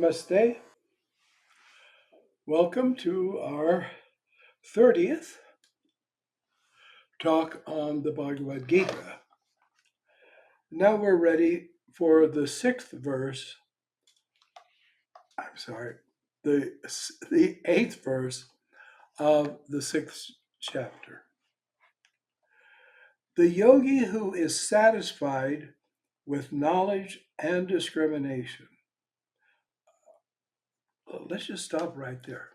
Namaste. Welcome to our 30th talk on the Bhagavad Gita. Now we're ready for the sixth verse. The eighth verse of the sixth chapter. The yogi who is satisfied with knowledge and discrimination. Let's just stop right there.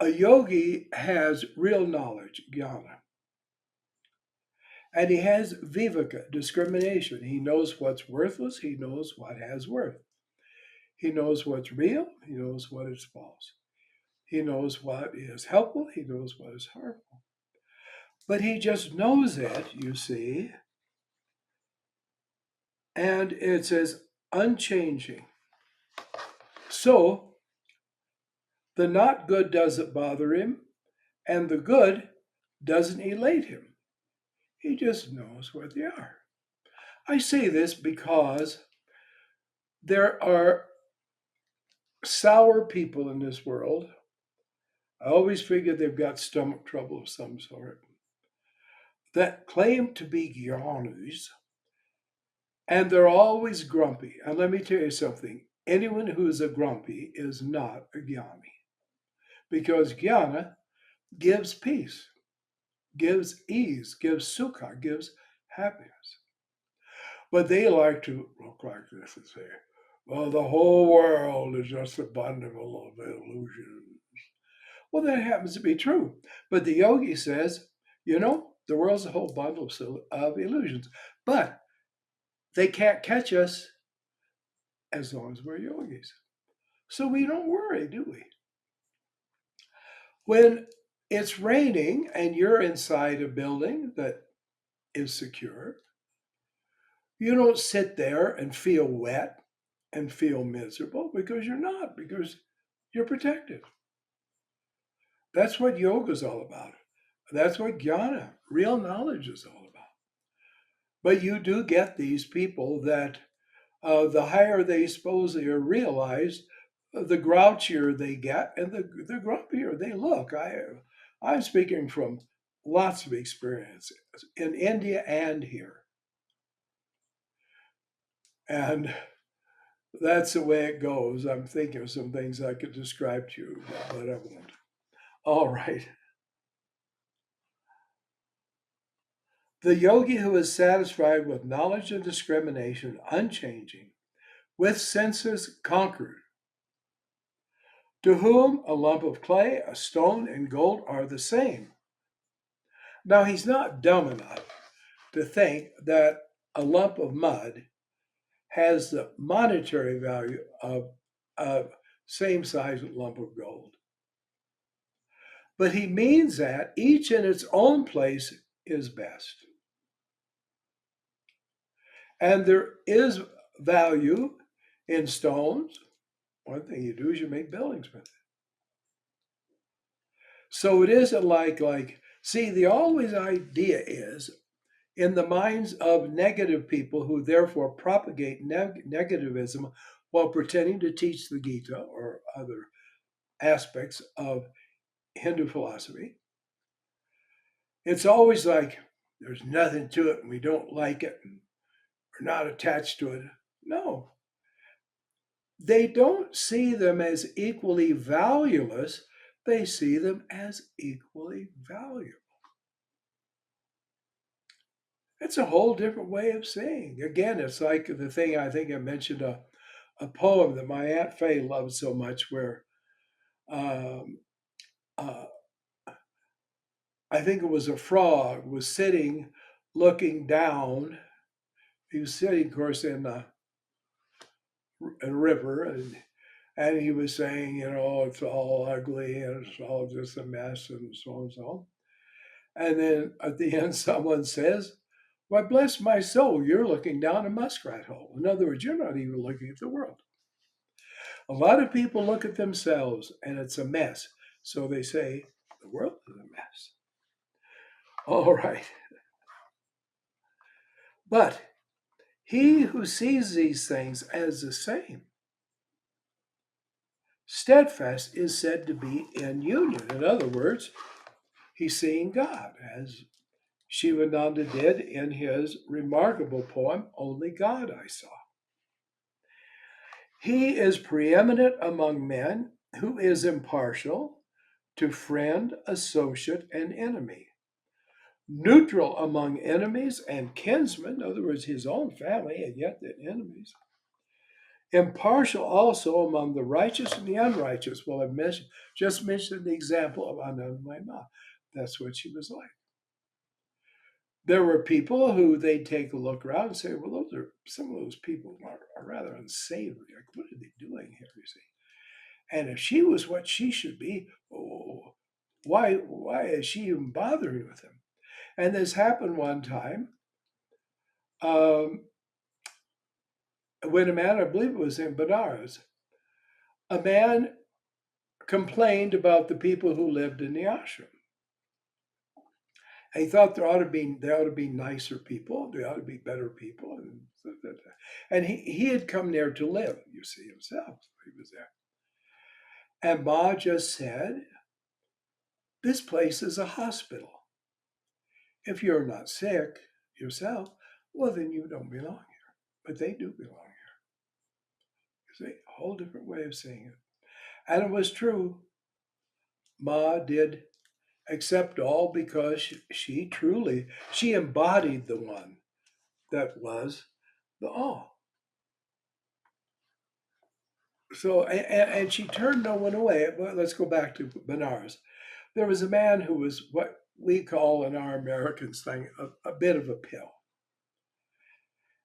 A yogi has real knowledge, jnana. And he has viveka, discrimination. He knows what's worthless. He knows what has worth. He knows what's real. He knows what is false. He knows what is helpful. He knows what is harmful. But he just knows it, you see. And it says unchanging. So the not good doesn't bother him, and the good doesn't elate him. He just knows what they are. I say this because there are sour people in this world. I always figure they've got stomach trouble of some sort that claim to be jnanis, and they're always grumpy. And let me tell you something. Anyone who is a grumpy is not a jnani, because jnana gives peace, gives ease, gives sukha, gives happiness. But they like to look like this and say, well, the whole world is just a bundle of illusions. Well, that happens to be true. But the yogi says, the world's a whole bundle of illusions. But they can't catch us as long as we're yogis. So we don't worry, do we? When it's raining and you're inside a building that is secure, you don't sit there and feel wet and feel miserable, because you're not, because you're protected. That's what yoga is all about. That's what jnana, real knowledge, is all about. But you do get these people that the higher they supposedly are realized, the grouchier they get and the grumpier they look. I'm speaking from lots of experience in India and here. And that's the way it goes. I'm thinking of some things I could describe to you, but I won't. All right. The yogi who is satisfied with knowledge and discrimination, unchanging, with senses conquered, to whom a lump of clay, a stone, and gold are the same. Now, he's not dumb enough to think that a lump of mud has the monetary value of a same-sized lump of gold. But he means that each in its own place is best. And there is value in stones. One thing you do is you make buildings with it. So it isn't like, see, the always idea is in the minds of negative people who therefore propagate negativism while pretending to teach the Gita or other aspects of Hindu philosophy. It's always like there's nothing to it and we don't like it and we're not attached to it. No. They don't see them as equally valueless. They see them as equally valuable. It's a whole different way of saying. Again, it's like the thing I think I mentioned a poem that my Aunt Faye loved so much, where um, uh, I think it was a frog was sitting, looking down. He was sitting, of course, in a river, and he was saying, it's all ugly and it's all just a mess and so and so. And then at the end, someone says, why, bless my soul, you're looking down a muskrat hole. In other words, you're not even looking at the world. A lot of people look at themselves and it's a mess. So they say, the world is a mess. All right. But He who sees these things as the same, steadfast, is said to be in union. In other words, he's seeing God, as Shivananda did in his remarkable poem, Only God I Saw. He is preeminent among men who is impartial to friend, associate, and enemy, neutral among enemies and kinsmen, in other words, his own family, and yet the enemies, impartial also among the righteous and the unrighteous. Well, I've just mentioned the example of Anandamayi Ma. That's what she was like. There were people who they'd take a look around and say, well, some of those people are rather unsavory. Like, what are they doing here, you see? And if she was what she should be, oh, why is she even bothering with him? And this happened one time when a man, I believe it was in Benares, a man complained about the people who lived in the ashram. And he thought there ought to be nicer people, there ought to be better people, and he had come there to live. You see himself, he was there. And Ma just said, "This place is a hospital. If you're not sick yourself, well then you don't belong here. But they do belong here." You see, a whole different way of saying it, and it was true. Ma did accept all because she embodied the one that was the all. So, and she turned no one away. Well, let's go back to Benares. There was a man who was what we call in our Americans thing a bit of a pill.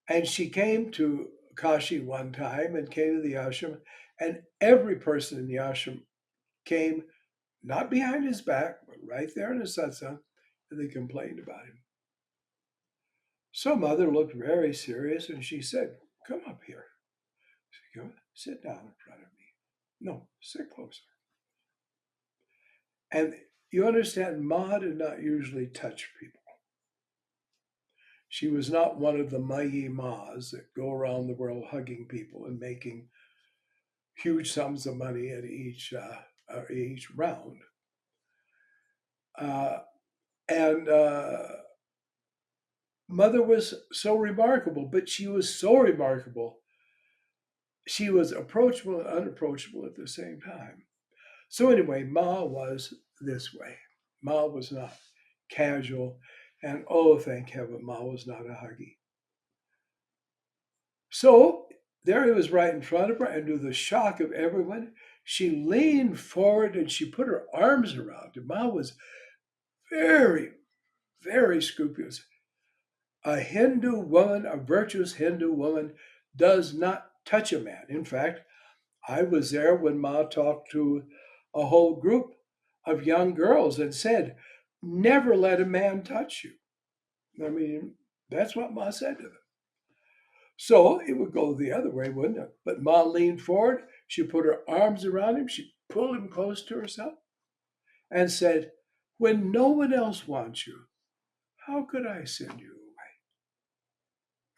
And she came to Kashi one time and came to the ashram, and every person in the ashram came not behind his back, but right there in the satsang, and they complained about him. So mother looked very serious and she said, "Come up here. Come, sit down in front of me. No, sit closer." And you understand, Ma did not usually touch people. She was not one of the Anandamayi Mas that go around the world hugging people and making huge sums of money at each round. And Mother was so remarkable, but she was so remarkable. She was approachable and unapproachable at the same time. So anyway, Ma was this way. Ma was not casual, and oh, thank heaven, Ma was not a huggy. So there he was right in front of her, and to the shock of everyone, she leaned forward and she put her arms around him. Ma was very, very scrupulous. A Hindu woman, a virtuous Hindu woman, does not touch a man. In fact, I was there when Ma talked to a whole group of young girls and said, "Never let a man touch you." I mean, that's what Ma said to them. So it would go the other way, wouldn't it? But Ma leaned forward, she put her arms around him, she pulled him close to herself, and said, "When no one else wants you, how could I send you away?"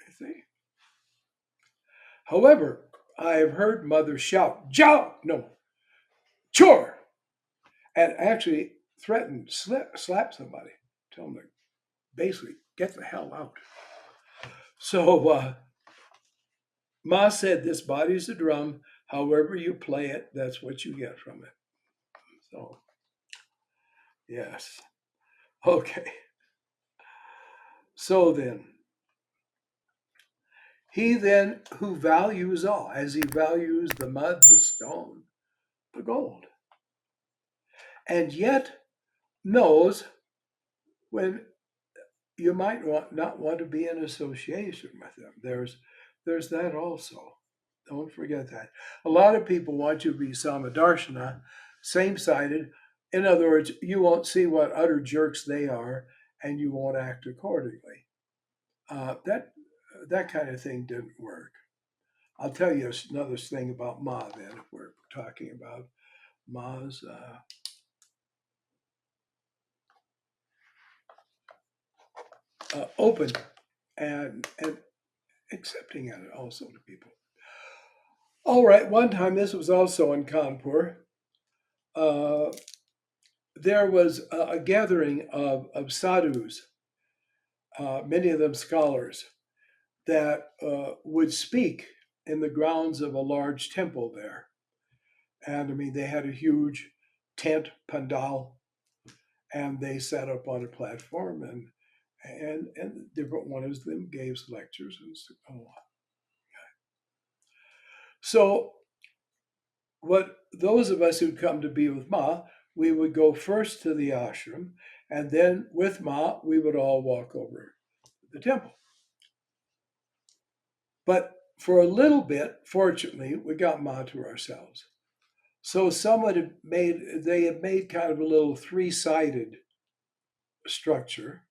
You see? However, I have heard mothers shout, "Joe!" No, "Chore!" and actually threaten, slap somebody, tell them to basically get the hell out. So Ma said, "This body's a drum. However you play it, that's what you get from it." So, yes. Okay. So then, he then who values all, as he values the mud, the stone, the gold, and yet knows when you might not want to be in association with them. There's that also. Don't forget that. A lot of people want you to be samadarshana, same-sided. In other words, you won't see what utter jerks they are, and you won't act accordingly. That kind of thing didn't work. I'll tell you another thing about Ma then, if we're talking about Ma's open and accepting it also to people. All right, one time, this was also in Kanpur, uh, there was a gathering of sadhus, many of them scholars, that would speak in the grounds of a large temple there. And I mean, they had a huge tent pandal, and they sat up on a platform, and different ones of them gave lectures and so on. So, what those of us who'd come to be with Ma, we would go first to the ashram, and then with Ma, we would all walk over the temple. But for a little bit, fortunately, we got Ma to ourselves. So they had made kind of a little three-sided structure,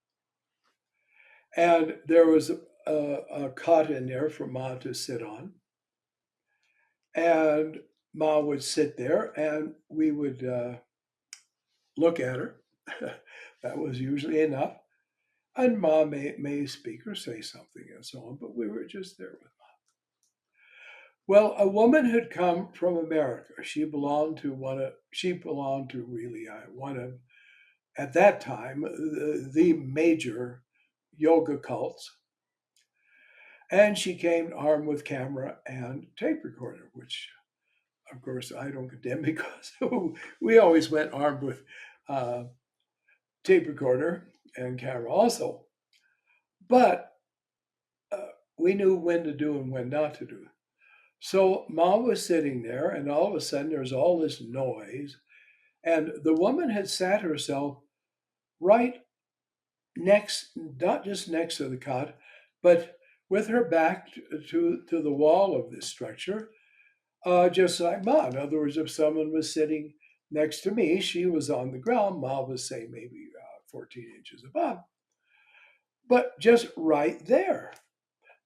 and there was a cot in there for Ma to sit on, and Ma would sit there, and we would look at her. That was usually enough. And Ma may speak or say something and so on, but we were just there with Ma. Well, a woman had come from America. She belonged to really one of, at that time, the major yoga cults. And she came armed with camera and tape recorder, which, of course, I don't condemn because we always went armed with tape recorder and camera also. But we knew when to do and when not to do. So Mom was sitting there, and all of a sudden there's all this noise, and the woman had sat herself right next, not just next to the cot, but with her back to the wall of this structure, just like Ma. In other words, if someone was sitting next to me, she was on the ground. Ma was, say, maybe 14 inches above, but just right there.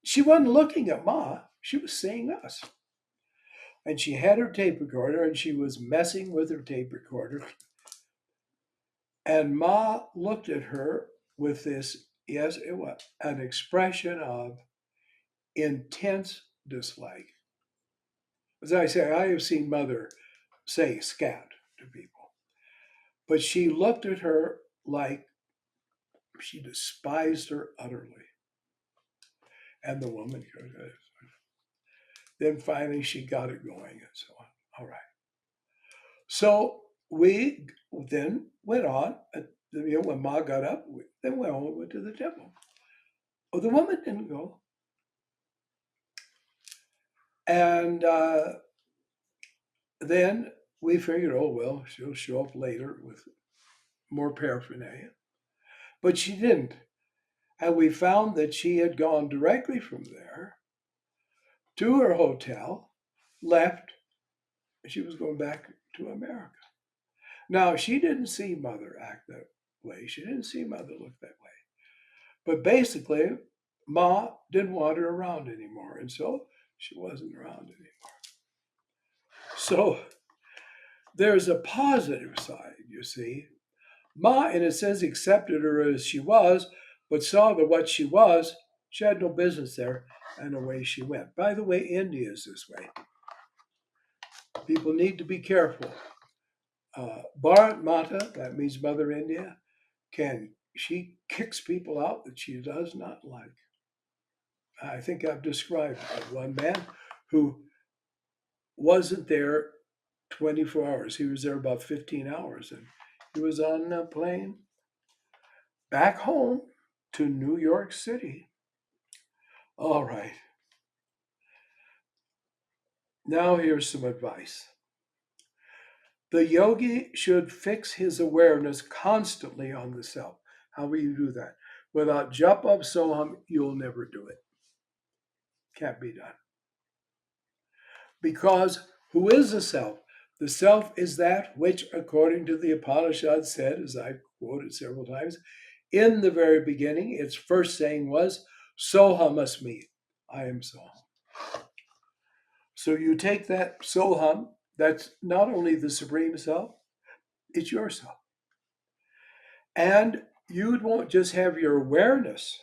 She wasn't looking at Ma, she was seeing us. And she had her tape recorder and she was messing with her tape recorder. And Ma looked at her with this, yes, it was an expression of intense dislike. As I say, I have seen Mother say scat to people, but she looked at her like she despised her utterly. And the woman goes, then finally she got it going and so on. All right. So we then went on. When Ma got up, then we all went to the temple. Oh, the woman didn't go. And then we figured, oh, well, she'll show up later with more paraphernalia. But she didn't. And we found that she had gone directly from there to her hotel, left, and she was going back to America. Now, she didn't see Mother act that way. She didn't see Mother look that way. But basically, Ma didn't want her around anymore, and so she wasn't around anymore. So there's a positive side, you see. Ma, in a sense, accepted her as she was, but saw that what she was, she had no business there, and away she went. By the way, India is this way. People need to be careful. Bharat Mata, that means Mother India, she kicks people out that she does not like. I think I've described one man who wasn't there 24 hours. He was there about 15 hours, and he was on a plane back home to New York City. All right. Now here's some advice. The yogi should fix his awareness constantly on the self. How will you do that? Without japa soham, you'll never do it. Can't be done. Because who is the self? The self is that which, according to the Upanishad, said, as I quoted several times, in the very beginning, its first saying was, Soham asmi, I am Soham. So you take that Soham, that's not only the Supreme Self, it's your self. And you won't just have your awareness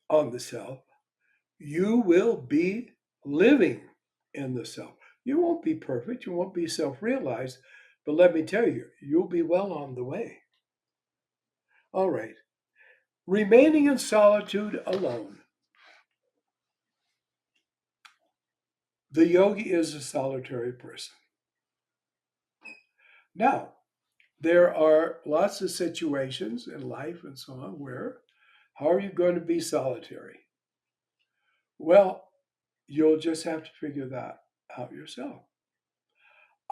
on the self, you will be living in the self. You won't be perfect, you won't be self realized, but let me tell you, you'll be well on the way. All right. Remaining in solitude alone. The yogi is a solitary person. Now, there are lots of situations in life and so on where how are you going to be solitary? Well, you'll just have to figure that out yourself.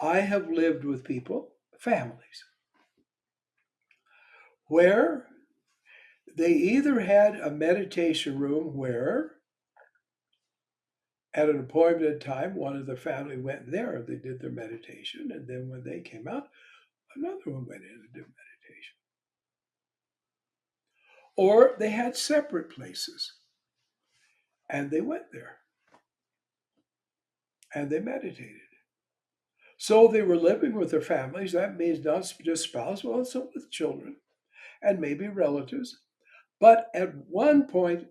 I have lived with people, families, where they either had a meditation room where, at an appointed time, one of the family went there, they did their meditation, and then when they came out, another one went in and did meditation. Or they had separate places, and they went there and they meditated. So they were living with their families. That means not just spouse, but also with children and maybe relatives. But at one point,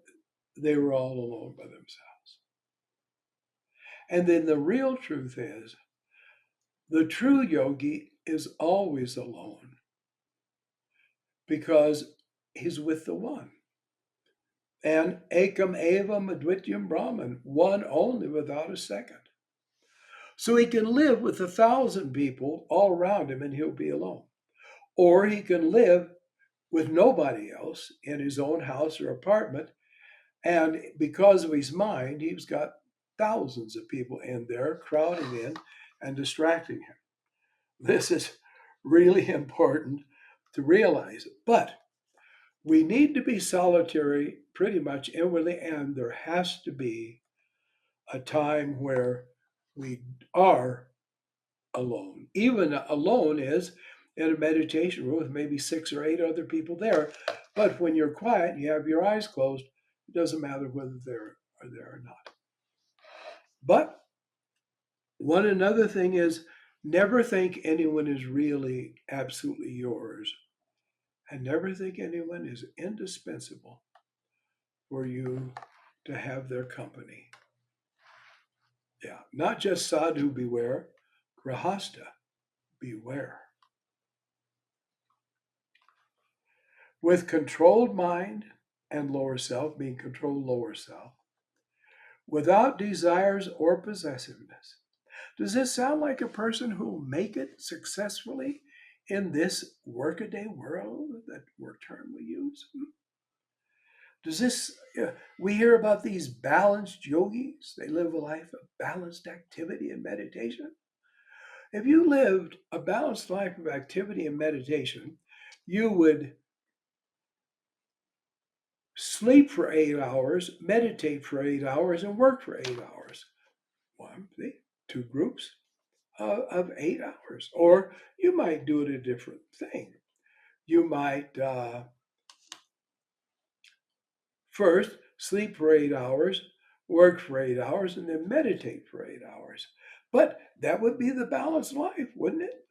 they were all alone by themselves. And then the real truth is, the true yogi is always alone because he's with the one. And ekam evam advityam Brahman, one only without a second. So he can live with 1,000 people all around him and he'll be alone. Or he can live with nobody else in his own house or apartment. And because of his mind, he's got thousands of people in there crowding in and distracting him. This is really important to realize. But we need to be solitary pretty much inwardly, and there has to be a time where we are alone. Even alone is in a meditation room with maybe 6 or 8 other people there. But when you're quiet and you have your eyes closed, it doesn't matter whether they're there or not. But one another thing is never think anyone is really absolutely yours, and never think anyone is indispensable for you to have their company. Yeah, not just sadhu beware, grahasta beware. With controlled mind and lower self, being controlled lower self, without desires or possessiveness. Does this sound like a person who will make it successfully in this workaday world, that word term we use? Does this, we hear about these balanced yogis, they live a life of balanced activity and meditation. If you lived a balanced life of activity and meditation, you would sleep for 8 hours, meditate for 8 hours, and work for 8 hours. One, see, 2 groups of 8 hours. Or you might do it a different thing. You might first sleep for 8 hours, work for 8 hours, and then meditate for 8 hours. But that would be the balanced life, wouldn't it?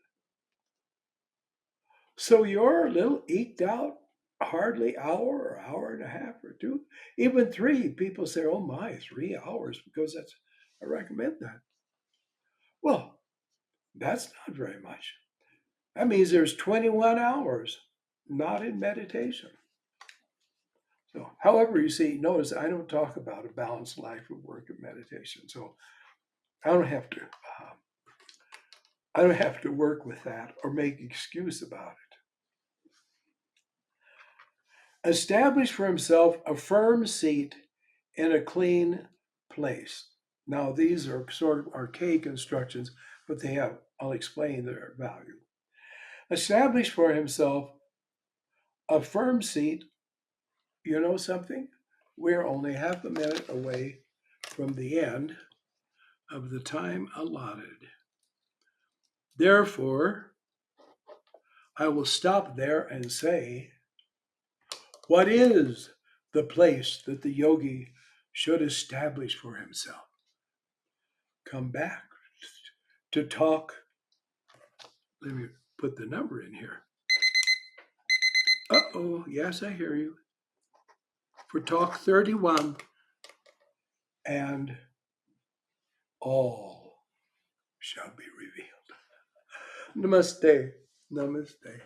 So you're a little eked out, hardly hour or hour and a half or two, even 3. People say, oh my, 3 hours, because I recommend that. Well, that's not very much. That means there's 21 hours not in meditation. So, however, you see, notice I don't talk about a balanced life of work and meditation. So I don't have to. I don't have to work with that or make excuse about it. Establish for himself a firm seat in a clean place. Now, these are sort of archaic instructions, but I'll explain their value. Establish for himself a firm seat. You know something? We're only half a minute away from the end of the time allotted. Therefore, I will stop there and say, what is the place that the yogi should establish for himself? Come back to talk. Let me put the number in here. Uh-oh, yes, I hear you. For talk 31, and all shall be revealed. Namaste. Namaste.